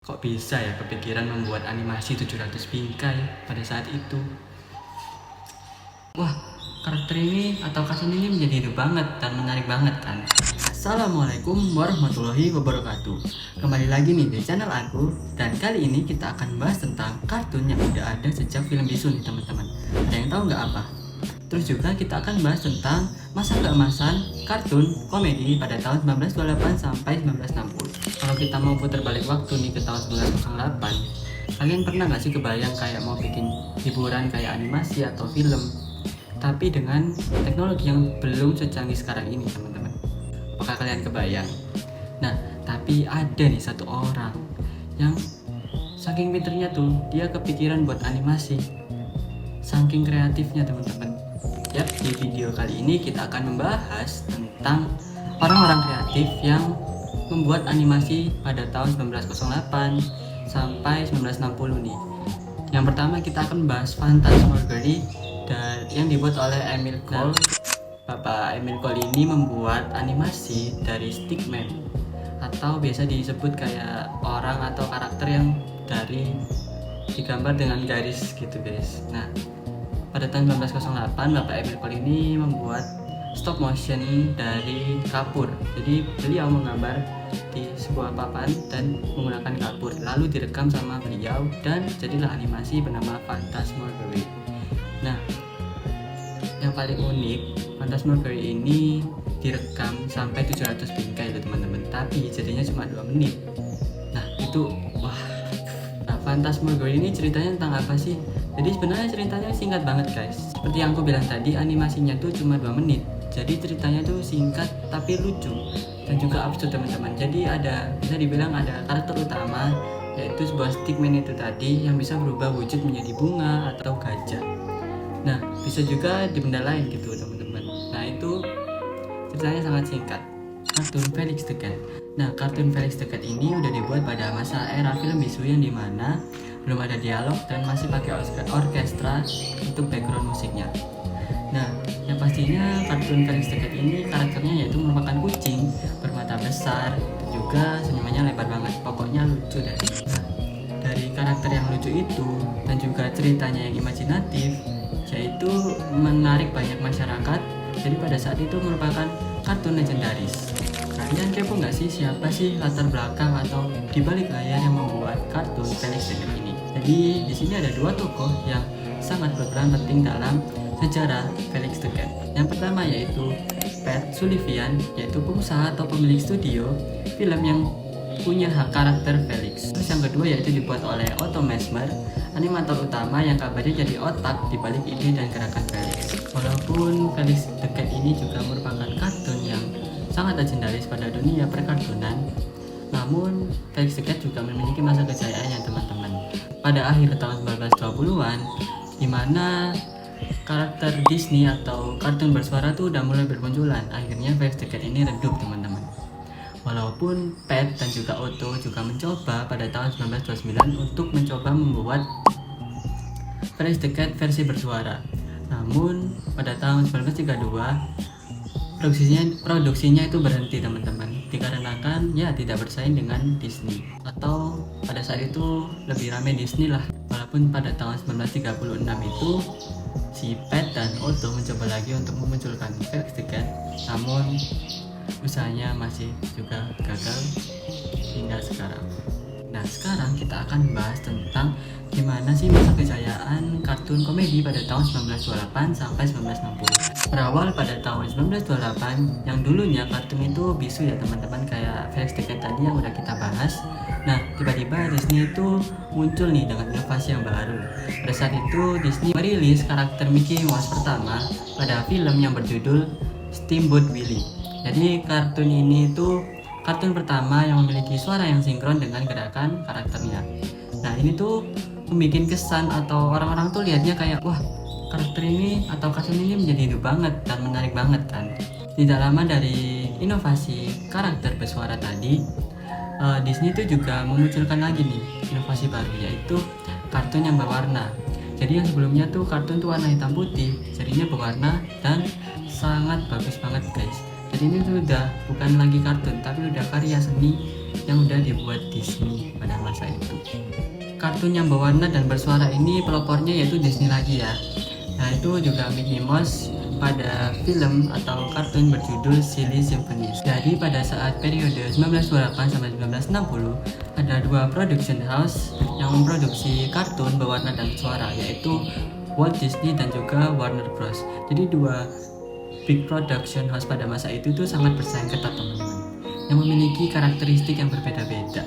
Kok bisa ya kepikiran membuat animasi 700 bingkai pada saat itu? Wah, karakter ini atau kasus ini menjadi hidup banget dan menarik banget kan? Assalamualaikum warahmatullahi wabarakatuh. Kembali lagi nih di channel aku. Dan kali ini kita akan bahas tentang kartun yang udah ada sejak film bisu nih teman-teman. Ada yang tahu nggak apa? Terus juga kita akan bahas tentang masa keemasan kartun komedi pada tahun 1928 sampai 1960. Kalau kita mau putar balik waktu nih ke tahun 1908, kalian pernah nggak sih kebayang kayak mau bikin hiburan kayak animasi atau film, tapi dengan teknologi yang belum secanggih sekarang ini teman-teman? Apakah kalian kebayang? Nah, tapi ada nih satu orang yang saking pinternya tuh dia kepikiran buat animasi, saking kreatifnya teman-teman. Yap, di video kali ini kita akan membahas tentang orang-orang kreatif yang membuat animasi pada tahun 1908 sampai 1960 nih. Yang pertama kita akan bahas Phantasmagorie yang dibuat oleh Emil Cole. Bapak Emil Cole ini membuat animasi dari stickman atau biasa disebut kayak orang atau karakter yang dari digambar dengan garis gitu guys. Nah, pada tahun 1908 Bapak Emil Cole ini membuat stop motion dari kapur. Jadi beliau menggambar di sebuah papan dan menggunakan kapur, lalu direkam sama beliau dan jadilah animasi bernama Phantasmagorie. Nah, yang paling unik, Phantasmagorie ini direkam sampai 700 bingkai loh teman-teman, tapi jadinya cuma 2 menit. Nah, itu wah. Nah, Phantasmagorie ini ceritanya tentang apa sih? Jadi sebenarnya ceritanya singkat banget guys. Seperti yang aku bilang tadi, animasinya tuh cuma 2 menit. Jadi ceritanya tuh singkat tapi lucu dan juga absurd teman-teman. Jadi bisa dibilang ada karakter utama, yaitu sebuah stickman itu tadi yang bisa berubah wujud menjadi bunga atau gajah. Nah, bisa juga di benda lain gitu teman-teman. Nah, itu ceritanya sangat singkat. Kartun Felix the Cat. Nah, kartun Felix the Cat ini udah dibuat pada masa era film bisu yang dimana belum ada dialog dan masih pakai orkestra untuk background musiknya. Nah, yang pastinya kartun Felix the Cat ini karakternya yaitu merupakan kucing bermata besar, juga senyumannya lebar banget. Pokoknya lucu deh. Nah, dari karakter yang lucu itu dan juga ceritanya yang imajinatif, yaitu menarik banyak masyarakat. Jadi pada saat itu merupakan kartun legendaris. Kalian kepo nggak sih siapa sih latar belakang atau di balik layar yang membuat kartun Felix the Cat ini? Jadi di sini ada dua tokoh yang sangat berperan penting dalam sejarah Felix the Cat. Yang pertama yaitu Pat Sullivan, yaitu pengusaha atau pemilik studio film yang punya hak karakter Felix. Terus yang kedua yaitu dibuat oleh Otto Mesmer, animator utama yang kabarnya jadi otak di balik ide dan gerakan Felix. Walaupun Felix the Cat ini juga merupakan kartun yang sangat legendaris pada dunia perkartunan, namun Felix the Cat juga memiliki masa kejayaannya teman-teman. Pada akhir tahun 1920-an, di mana karakter Disney atau kartun bersuara tuh udah mulai bermunculan. Akhirnya Felix the Cat ini redup teman-teman. Walaupun Pat dan juga Otto juga mencoba pada tahun 1929 untuk mencoba membuat Felix the Cat versi bersuara. Namun pada tahun 1932 produksinya itu berhenti teman-teman, dikarenakan ya tidak bersaing dengan Disney, atau pada saat itu lebih ramai Disney lah. Walaupun pada tahun 1936 itu si Pat dan Otto mencoba lagi untuk memunculkan Felix the Cat, namun usahanya masih juga gagal hingga sekarang. Nah, sekarang kita akan bahas tentang gimana sih masa kejayaan kartun komedi pada tahun 1928 sampai 1960. Berawal pada tahun 1928 yang dulunya kartun itu bisu ya teman-teman, kayak Felix the Cat tadi yang udah kita bahas. Nah, tiba-tiba Disney itu muncul nih dengan inovasi yang baru. Pada saat itu Disney merilis karakter Mickey Mouse pertama pada film yang berjudul Steamboat Willie. Jadi kartun ini tuh kartun pertama yang memiliki suara yang sinkron dengan gerakan karakternya. Nah, ini tuh membuat kesan atau orang-orang tuh lihatnya kayak wah, karakter ini atau kartun ini menjadi hidup banget dan menarik banget kan. Tidak lama dari inovasi karakter bersuara tadi, Disney itu juga memunculkan lagi nih inovasi baru, yaitu kartun yang berwarna. Jadi yang sebelumnya tuh kartun tuh warna hitam putih, jadinya berwarna dan sangat bagus banget guys. Jadi ini tuh udah bukan lagi kartun tapi udah karya seni yang udah dibuat Disney pada masa itu. Kartun yang berwarna dan bersuara ini pelopornya yaitu Disney lagi ya. Nah itu juga Mickey Mouse pada film atau kartun berjudul Silly Symphonies. Jadi pada saat periode 1928 sampai 1960 ada dua production house yang memproduksi kartun berwarna dan suara, yaitu Walt Disney dan juga Warner Bros. Jadi dua big production house pada masa itu tuh sangat bersaing ketat teman-teman, yang memiliki karakteristik yang berbeda-beda.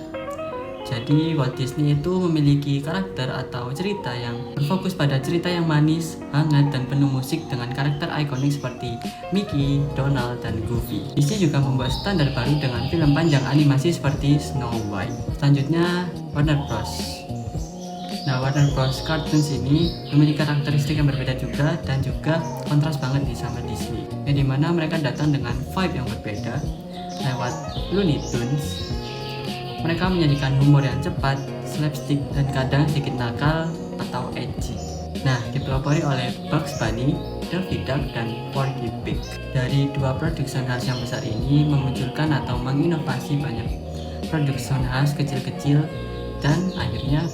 Jadi Walt Disney itu memiliki karakter atau cerita yang berfokus pada cerita yang manis, hangat, dan penuh musik dengan karakter ikonik seperti Mickey, Donald, dan Goofy. Disney juga membuat standar baru dengan film panjang animasi seperti Snow White. Selanjutnya Warner Bros. Nah, Warner Bros. Cartoons ini memiliki karakteristik yang berbeda juga dan juga kontras banget nih sama Disney. Yang dimana mereka datang dengan vibe yang berbeda lewat Looney Tunes. Mereka menyajikan humor yang cepat, slapstick, dan kadang sedikit nakal atau edgy. Nah, dipelopori oleh Bugs Bunny, Daffy Duck, dan Porky Pig. Dari dua production house yang besar ini memunculkan atau menginovasi banyak production house kecil-kecil, dan akhirnya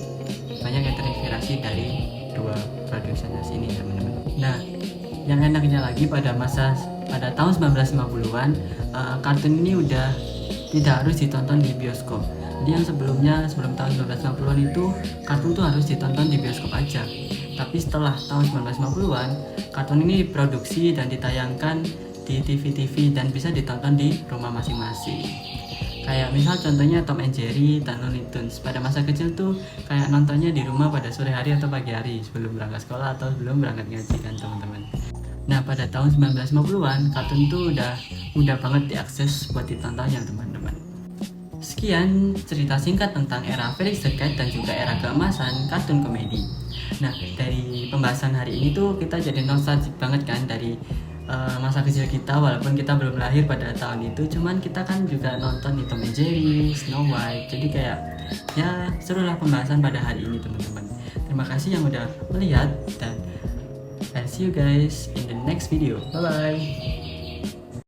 banyak yang terinspirasi dari dua production house ini teman-teman. Nah, yang enaknya lagi pada tahun 1950-an, kartun ini udah tidak harus ditonton di bioskop. Jadi yang sebelum tahun 1950-an itu kartun tuh harus ditonton di bioskop aja. Tapi setelah tahun 1950-an, kartun ini diproduksi dan ditayangkan di TV-TV dan bisa ditonton di rumah masing-masing. Kayak misal contohnya Tom and Jerry dan Looney Tunes. Pada masa kecil tuh kayak nontonnya di rumah pada sore hari atau pagi hari sebelum berangkat sekolah atau sebelum berangkat ngaji kan teman-teman. Nah pada tahun 1950-an kartun tuh udah mudah banget diakses buat ditonton ya teman-teman. Sekian cerita singkat tentang era Felix the Cat dan juga era keemasan kartun komedi. Nah dari pembahasan hari ini tuh kita jadi nostalgic banget kan dari masa kecil kita, walaupun kita belum lahir pada tahun itu, cuman kita kan juga nonton di Tom and Jerry, Snow White, jadi kayak ya serulah pembahasan pada hari ini teman-teman. Terima kasih yang udah melihat dan I'll see you guys in the next video. Bye bye.